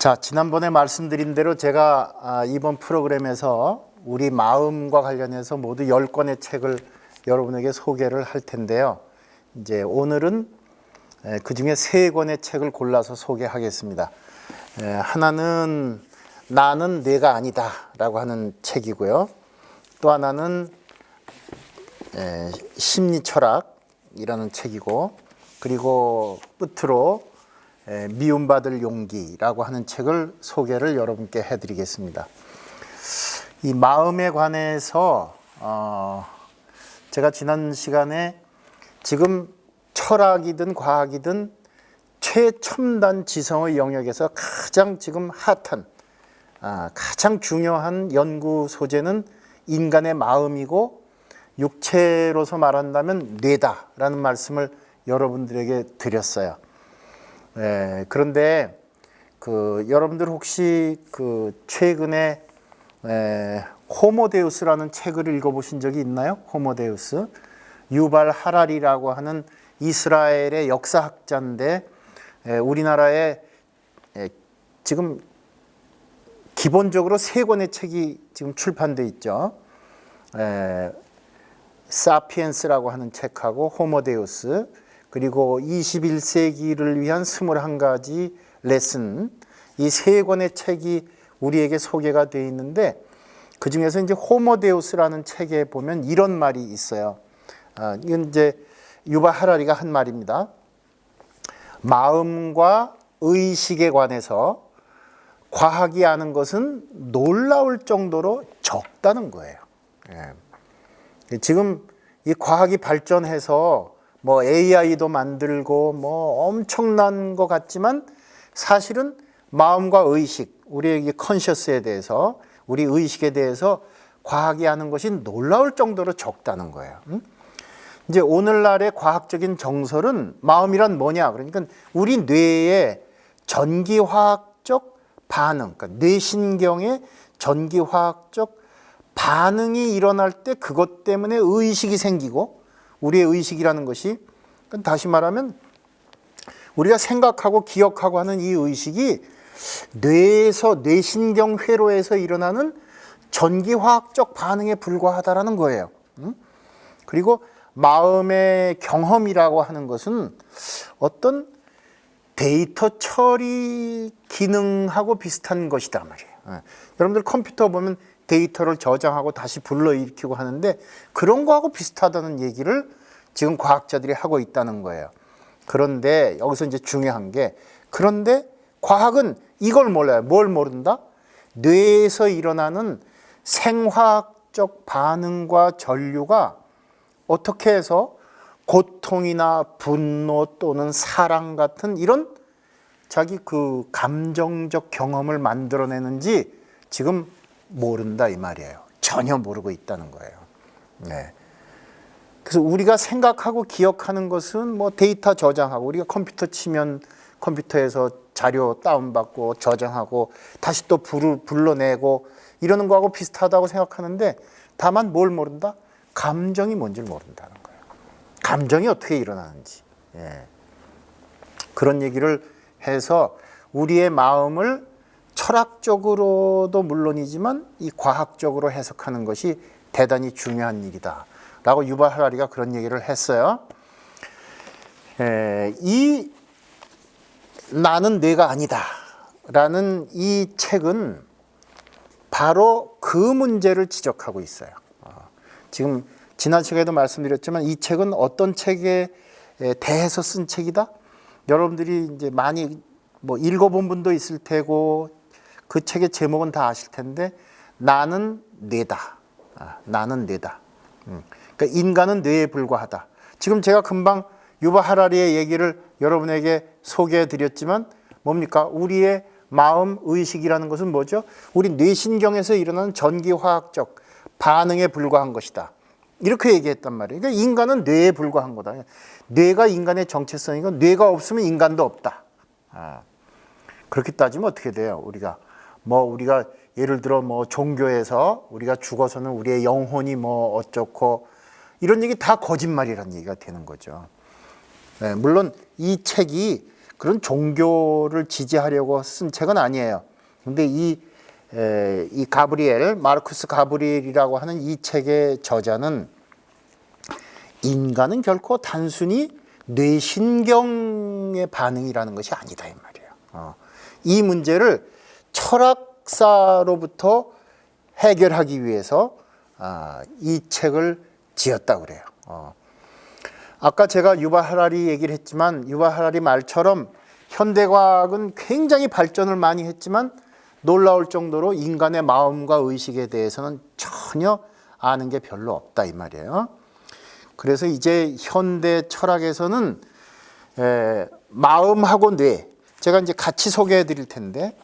자, 지난번에 말씀드린 대로 제가 이번 프로그램에서 우리 마음과 관련해서 모두 10권의 책을 여러분에게 소개를 할 텐데요. 이제 오늘은 그 중에 3권의 책을 골라서 소개하겠습니다. 하나는 나는 내가 아니다 라고 하는 책이고요. 또 하나는 심리철학이라는 책이고, 그리고 끝으로 미움받을 용기라고 하는 책을 소개를 여러분께 해드리겠습니다. 이 마음에 관해서 제가 지난 시간에 지금 철학이든 과학이든 최첨단 지성의 영역에서 가장 지금 핫한 가장 중요한 연구 소재는 인간의 마음이고, 육체로서 말한다면 뇌다라는 말씀을 여러분들에게 드렸어요. 그런데 여러분들 혹시 최근에 호모데우스라는 책을 읽어보신 적이 있나요? 호모데우스. 유발 하라리라고 하는 이스라엘의 역사학자인데, 우리나라에 지금 기본적으로 3권의 책이 지금 출판돼 있죠. 사피엔스라고 하는 책하고 호모데우스, 그리고 21세기를 위한 21가지 레슨, 이 3권의 책이 우리에게 소개가 되어 있는데, 그 중에서 이제 호모데우스라는 책에 보면 이런 말이 있어요. 이건 이제 유발 하라리가 한 말입니다. 마음과 의식에 관해서 과학이 아는 것은 놀라울 정도로 적다는 거예요. 지금 이 과학이 발전해서 뭐 AI도 만들고 뭐 엄청난 것 같지만, 사실은 마음과 의식, 우리의 컨셔스에 대해서, 우리 의식에 대해서 과학이 아는 것이 놀라울 정도로 적다는 거예요. 이제 오늘날의 과학적인 정설은 마음이란 뭐냐? 그러니까 우리 뇌의 전기화학적 반응, 그러니까 뇌신경의 전기화학적 반응이 일어날 때 그것 때문에 의식이 생기고, 우리의 의식이라는 것이, 다시 말하면 우리가 생각하고 기억하고 하는 이 의식이 뇌에서, 뇌신경 회로에서 일어나는 전기화학적 반응에 불과하다라는 거예요. 그리고 마음의 경험이라고 하는 것은 어떤 데이터 처리 기능하고 비슷한 것이다 말이에요. 여러분들 컴퓨터 보면 데이터를 저장하고 다시 불러일으키고 하는데, 그런 거하고 비슷하다는 얘기를 지금 과학자들이 하고 있다는 거예요. 그런데 여기서 이제 중요한 게, 그런데 과학은 이걸 몰라요. 뭘 모른다? 뇌에서 일어나는 생화학적 반응과 전류가 어떻게 해서 고통이나 분노 또는 사랑 같은 이런 자기 감정적 경험을 만들어내는지 지금 모른다 이 말이에요. 전혀 모르고 있다는 거예요. 그래서 우리가 생각하고 기억하는 것은 뭐 데이터 저장하고, 우리가 컴퓨터 치면 컴퓨터에서 자료 다운받고 저장하고 다시 또 불러내고 이러는 거하고 비슷하다고 생각하는데, 다만 뭘 모른다? 감정이 뭔지를 모른다는 거예요. 감정이 어떻게 일어나는지. 그런 얘기를 해서 우리의 마음을 철학적으로도 물론이지만 이 과학적으로 해석하는 것이 대단히 중요한 일이다 라고 유발 하라리가 그런 얘기를 했어요. 이 나는 내가 아니다 라는 이 책은 바로 그 문제를 지적하고 있어요. 지금 지난 시간에도 말씀드렸지만, 이 책은 어떤 책에 대해서 쓴 책이다? 여러분들이 이제 많이 뭐 읽어본 분도 있을 테고, 그 책의 제목은 다 아실 텐데, 나는 뇌다. 나는 뇌다. 그러니까 인간은 뇌에 불과하다. 지금 제가 금방 유발 하라리의 얘기를 여러분에게 소개해 드렸지만, 뭡니까? 우리의 마음, 의식이라는 것은 뭐죠? 우리 뇌신경에서 일어나는 전기화학적 반응에 불과한 것이다. 이렇게 얘기했단 말이에요. 그러니까 인간은 뇌에 불과한 거다. 뇌가 인간의 정체성이고, 뇌가 없으면 인간도 없다. 그렇게 따지면 어떻게 돼요? 우리가 예를 들어 종교에서 우리가 죽어서는 우리의 영혼이 어쩌고, 이런 얘기 다 거짓말이라는 얘기가 되는 거죠. 물론 이 책이 그런 종교를 지지하려고 쓴 책은 아니에요. 근데 이 마르쿠스 가브리엘이라고 하는 이 책의 저자는 인간은 결코 단순히 뇌신경의 반응이라는 것이 아니다 이 말이에요. 이 문제를 철학사로부터 해결하기 위해서 이 책을 지었다 그래요. 아까 제가 유발 하라리 얘기를 했지만 유발 하라리 말처럼 현대과학은 굉장히 발전을 많이 했지만 놀라울 정도로 인간의 마음과 의식에 대해서는 전혀 아는 게 별로 없다 이 말이에요. 그래서 이제 현대 철학에서는 마음하고 뇌, 제가 이제 같이 소개해 드릴 텐데,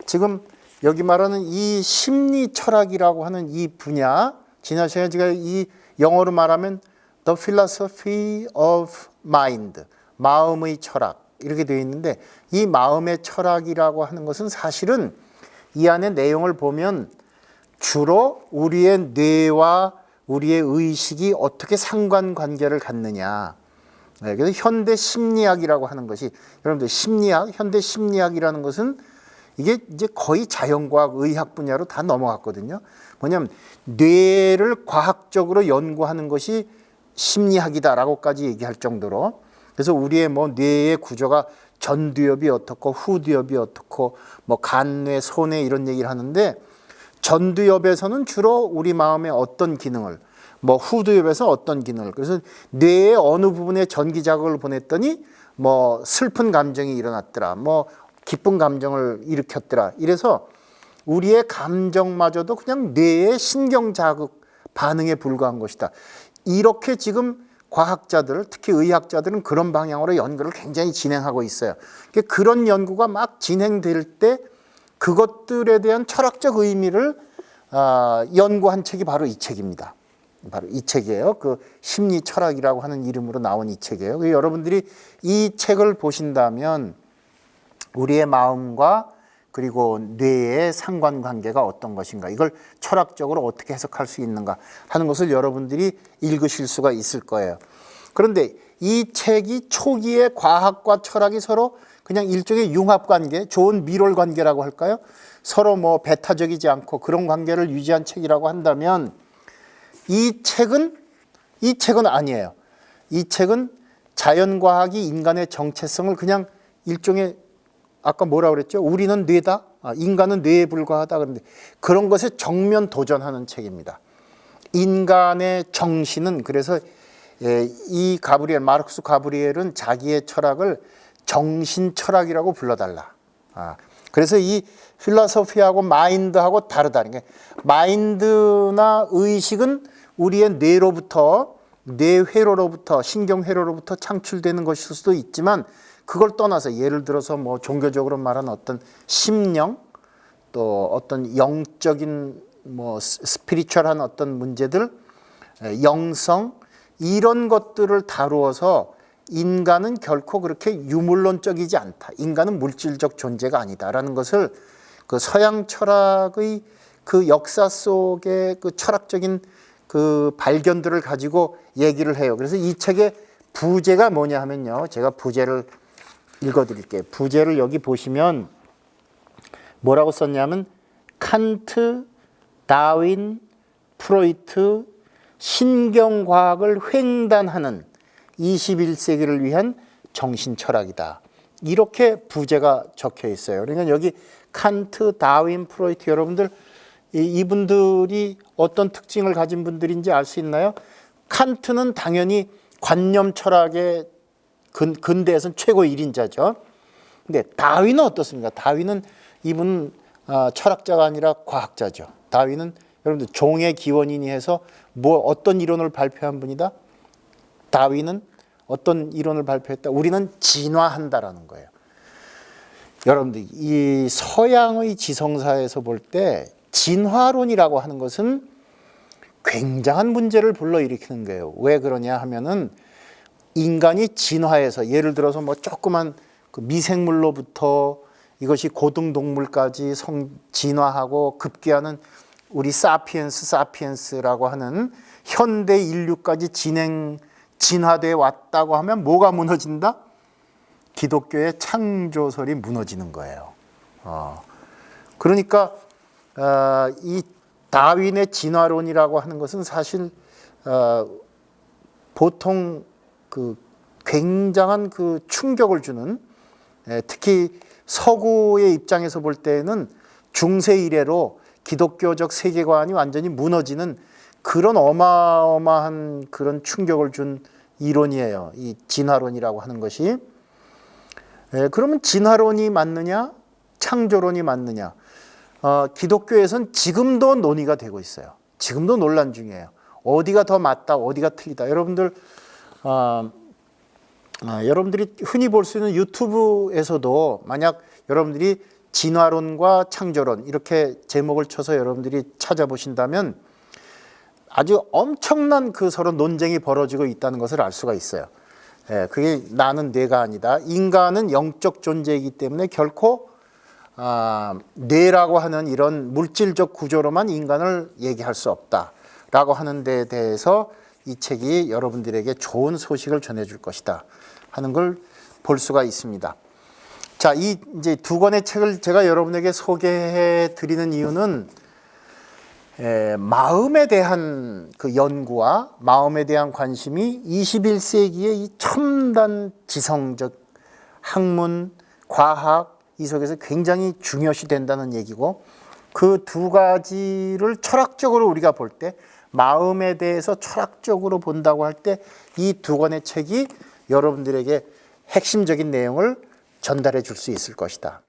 지금 여기 말하는 이 심리 철학이라고 하는 이 분야, 지난 시간에 제가 이 영어로 말하면 The Philosophy of Mind, 마음의 철학 이렇게 되어 있는데, 이 마음의 철학이라고 하는 것은 사실은 이 안에 내용을 보면 주로 우리의 뇌와 우리의 의식이 어떻게 상관관계를 갖느냐. 그래서 현대 심리학이라고 하는 것이, 여러분들 현대 심리학이라는 것은 이게 이제 거의 자연과학, 의학 분야로 다 넘어갔거든요. 뭐냐면 뇌를 과학적으로 연구하는 것이 심리학이다라고까지 얘기할 정도로. 그래서 우리의 뭐 뇌의 구조가 전두엽이 어떻고 후두엽이 어떻고 뭐 간뇌, 소뇌 이런 얘기를 하는데, 전두엽에서는 주로 우리 마음의 어떤 기능을, 뭐 후두엽에서 어떤 기능을, 그래서 뇌의 어느 부분에 전기 자극을 보냈더니 뭐 슬픈 감정이 일어났더라, 뭐 기쁜 감정을 일으켰더라. 이래서 우리의 감정마저도 그냥 뇌의 신경 자극 반응에 불과한 것이다. 이렇게 지금 과학자들, 특히 의학자들은 그런 방향으로 연구를 굉장히 진행하고 있어요. 그런 연구가 막 진행될 때 그것들에 대한 철학적 의미를 연구한 책이 바로 이 책입니다. 바로 이 책이에요. 그 심리 철학이라고 하는 이름으로 나온 이 책이에요. 여러분들이 이 책을 보신다면 우리의 마음과 그리고 뇌의 상관관계가 어떤 것인가, 이걸 철학적으로 어떻게 해석할 수 있는가 하는 것을 여러분들이 읽으실 수가 있을 거예요. 그런데 이 책이 초기에 과학과 철학이 서로 그냥 일종의 융합관계, 좋은 밀월관계라고 할까요? 서로 뭐 배타적이지 않고 그런 관계를 유지한 책이라고 한다면, 이 책은 아니에요. 이 책은 자연과학이 인간의 정체성을 그냥 일종의, 아까 뭐라 그랬죠? 우리는 뇌다, 인간은 뇌에 불과하다. 그런데 그런 것에 정면 도전하는 책입니다. 인간의 정신은, 그래서 이 마르쿠스 가브리엘은 자기의 철학을 정신 철학이라고 불러달라. 그래서 이 필로소피하고 마인드하고 다르다. 그러니까 마인드나 의식은 우리의 뇌회로로부터, 신경회로로부터 창출되는 것일 수도 있지만, 그걸 떠나서 예를 들어서 뭐 종교적으로 말하는 어떤 심령, 또 어떤 영적인 뭐 스피리추얼한 어떤 문제들, 영성, 이런 것들을 다루어서 인간은 결코 그렇게 유물론적이지 않다. 인간은 물질적 존재가 아니다라는 것을 그 서양 철학의 그 역사 속의 그 철학적인 그 발견들을 가지고 얘기를 해요. 그래서 이 책의 부제가 뭐냐 하면요, 제가 부제를 읽어드릴게요. 부제를 여기 보시면 뭐라고 썼냐면, 칸트, 다윈, 프로이트, 신경과학을 횡단하는 21세기를 위한 정신철학이다. 이렇게 부제가 적혀 있어요. 그러니까 여기 칸트, 다윈, 프로이트, 여러분들 이분들이 어떤 특징을 가진 분들인지 알 수 있나요? 칸트는 당연히 관념 철학의 근대에서는 최고 1인자죠. 근데 다윈은 어떻습니까? 다윈은 이분 철학자가 아니라 과학자죠. 다윈은 여러분들 종의 기원이니 해서 어떤 이론을 발표한 분이다? 다윈은 어떤 이론을 발표했다? 우리는 진화한다라는 거예요. 여러분들 이 서양의 지성사에서 볼 때 진화론이라고 하는 것은 굉장한 문제를 불러일으키는 거예요. 왜 그러냐 하면은, 인간이 진화해서 예를 들어서 뭐 조그만 그 미생물로부터 이것이 고등동물까지 진화하고 급기야는 우리 사피엔스라고 하는 현대 인류까지 진화돼 왔다고 하면 뭐가 무너진다? 기독교의 창조설이 무너지는 거예요. 그러니까 이 다윈의 진화론이라고 하는 것은 사실 보통 그 굉장한 그 충격을 주는, 특히 서구의 입장에서 볼 때는 중세 이래로 기독교적 세계관이 완전히 무너지는 그런 어마어마한 그런 충격을 준 이론이에요. 이 진화론이라고 하는 것이. 그러면 진화론이 맞느냐, 창조론이 맞느냐? 기독교에서는 지금도 논의가 되고 있어요. 지금도 논란 중이에요. 어디가 더 맞다, 어디가 틀리다. 여러분들 여러분들이 흔히 볼 수 있는 유튜브에서도 만약 여러분들이 진화론과 창조론 이렇게 제목을 쳐서 여러분들이 찾아보신다면 아주 엄청난 그 서로 논쟁이 벌어지고 있다는 것을 알 수가 있어요. 그게 나는 뇌가 아니다. 인간은 영적 존재이기 때문에 결코 뇌라고 하는 이런 물질적 구조로만 인간을 얘기할 수 없다라고 하는 데에 대해서 이 책이 여러분들에게 좋은 소식을 전해줄 것이다 하는 걸 볼 수가 있습니다. 자, 이 이제 두 권의 책을 제가 여러분에게 소개해 드리는 이유는 마음에 대한 그 연구와 마음에 대한 관심이 21세기의 이 첨단 지성적 학문, 과학 이 속에서 굉장히 중요시 된다는 얘기고, 그 두 가지를 철학적으로 우리가 볼 때, 마음에 대해서 철학적으로 본다고 할 때 이 두 권의 책이 여러분들에게 핵심적인 내용을 전달해 줄 수 있을 것이다.